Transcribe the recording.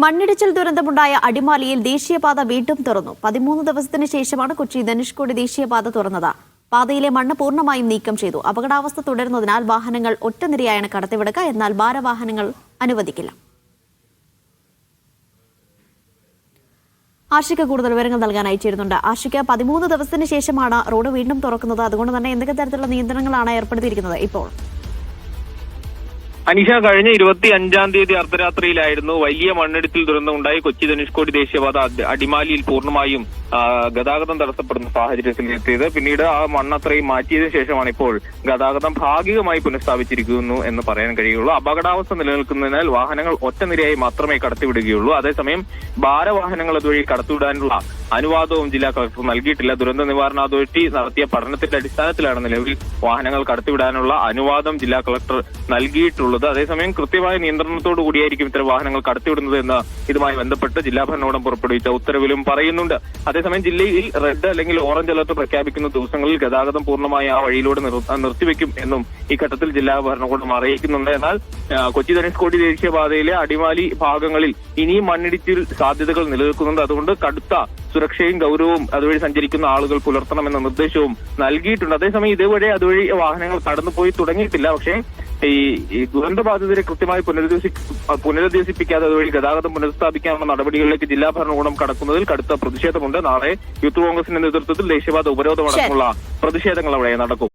മണ്ണിടിച്ചിൽ ദുരന്തമുണ്ടായ അടിമാലിയിൽ ദേശീയപാത വീണ്ടും തുറന്നു. 13 ദിവസത്തിന് ശേഷമാണ് കൊച്ചി ധനുഷ്കോടി ദേശീയപാത തുറന്നത്. പാതയിലെ മണ്ണ് പൂർണ്ണമായും നീക്കം ചെയ്തു. അപകടാവസ്ഥ തുടരുന്നതിനാൽ വാഹനങ്ങൾ ഒറ്റനിരയായാണ് കടത്തിവിടുക. എന്നാൽ ഭാരവാഹനങ്ങൾ അനുവദിക്കില്ല. ആഷിക കൂടുതൽ വിവരങ്ങൾ നൽകാൻ അയച്ചിരുന്നുണ്ട്. ആഷിക, 13 ദിവസത്തിന് ശേഷമാണ് റോഡ് വീണ്ടും തുറക്കുന്നത്. അതുകൊണ്ട് തന്നെ എന്തൊക്കെ തരത്തിലുള്ള നിയന്ത്രണങ്ങളാണ് ഏർപ്പെടുത്തിയിരിക്കുന്നത് ഇപ്പോൾ? അനീഷ, കഴിഞ്ഞ 25-ാം തീയതി അർദ്ധരാത്രിയിലായിരുന്നു വലിയ മണ്ണിടിച്ചിൽ ദുരന്തമുണ്ടായി കൊച്ചി ധനുഷ്കോടി ദേശീയപാത അടിമാലിയിൽ പൂർണ്ണമായും ഗതാഗതം തടസ്സപ്പെടുന്ന സാഹചര്യത്തിൽ എത്തിയത്. പിന്നീട് ആ മണ്ണത്രയും മാറ്റിയതിനു ശേഷമാണ് ഇപ്പോൾ ഗതാഗതം ഭാഗികമായി പുനഃസ്ഥാപിച്ചിരിക്കുന്നു എന്ന് പറയാൻ കഴിയുള്ളൂ. അപകടാവസ്ഥ നിലനിൽക്കുന്നതിനാൽ വാഹനങ്ങൾ ഒറ്റനിരയായി മാത്രമേ കടത്തിവിടുകയുള്ളൂ. അതേസമയം ഭാരവാഹനങ്ങൾ അതുവഴി കടത്തിവിടാനുള്ള അനുവാദവും ജില്ലാ കളക്ടർ നൽകിയിട്ടില്ല. ദുരന്ത നിവാരണ അതോറിറ്റി നടത്തിയ പഠനത്തിന്റെ അടിസ്ഥാനത്തിലാണ് നിലവിൽ വാഹനങ്ങൾ കടത്തിവിടാനുള്ള അനുവാദം ജില്ലാ കളക്ടർ നൽകിയിട്ടുള്ളത്. അതേസമയം കൃത്യമായ നിയന്ത്രണത്തോടു കൂടിയായിരിക്കും ഇത്തരം വാഹനങ്ങൾ കടത്തിവിടുന്നത് എന്ന് ഇതുമായി ബന്ധപ്പെട്ട് ജില്ലാ ഭരണകൂടം പുറപ്പെടുവിച്ച ഉത്തരവിലും പറയുന്നുണ്ട്. അതേസമയം ജില്ലയിൽ റെഡ് അല്ലെങ്കിൽ ഓറഞ്ച് അലർട്ട് പ്രഖ്യാപിക്കുന്ന ദിവസങ്ങളിൽ ഗതാഗതം പൂർണ്ണമായി ആ വഴിയിലൂടെ നിർത്തിവെക്കും എന്നും ഈ ഘട്ടത്തിൽ ജില്ലാ ഭരണകൂടം അറിയിക്കുന്നുണ്ട്. എന്നാൽ കൊച്ചി ധനുഷ്കോടി ദേശീയപാതയിലെ അടിമാലി ഭാഗങ്ങളിൽ ഇനിയും മണ്ണിടിച്ചിൽ സാധ്യതകൾ നിലനിൽക്കുന്നുണ്ട്. അതുകൊണ്ട് കടുത്ത സുരക്ഷയും ഗൗരവവും അതുവഴി സഞ്ചരിക്കുന്ന ആളുകൾ പുലർത്തണമെന്ന നിർദ്ദേശവും നൽകിയിട്ടുണ്ട്. അതേസമയം അതുവഴി വാഹനങ്ങൾ കടന്നുപോയി തുടങ്ങിയിട്ടില്ല. പക്ഷേ ഈ ദുരന്തബാധിതരെ കൃത്യമായി പുനരധിവസിപ്പിക്കാതെ അതുവഴി ഗതാഗതം പുനഃസ്ഥാപിക്കാനുള്ള നടപടികളിലേക്ക് ജില്ലാ ഭരണകൂടം കടക്കുന്നതിൽ കടുത്ത പ്രതിഷേധമുണ്ട്. നാളെ യൂത്ത് കോൺഗ്രസിന്റെ നേതൃത്വത്തിൽ ദേശീയപാത ഉപരോധമടക്കമുള്ള പ്രതിഷേധങ്ങൾ അവിടെ നടക്കും.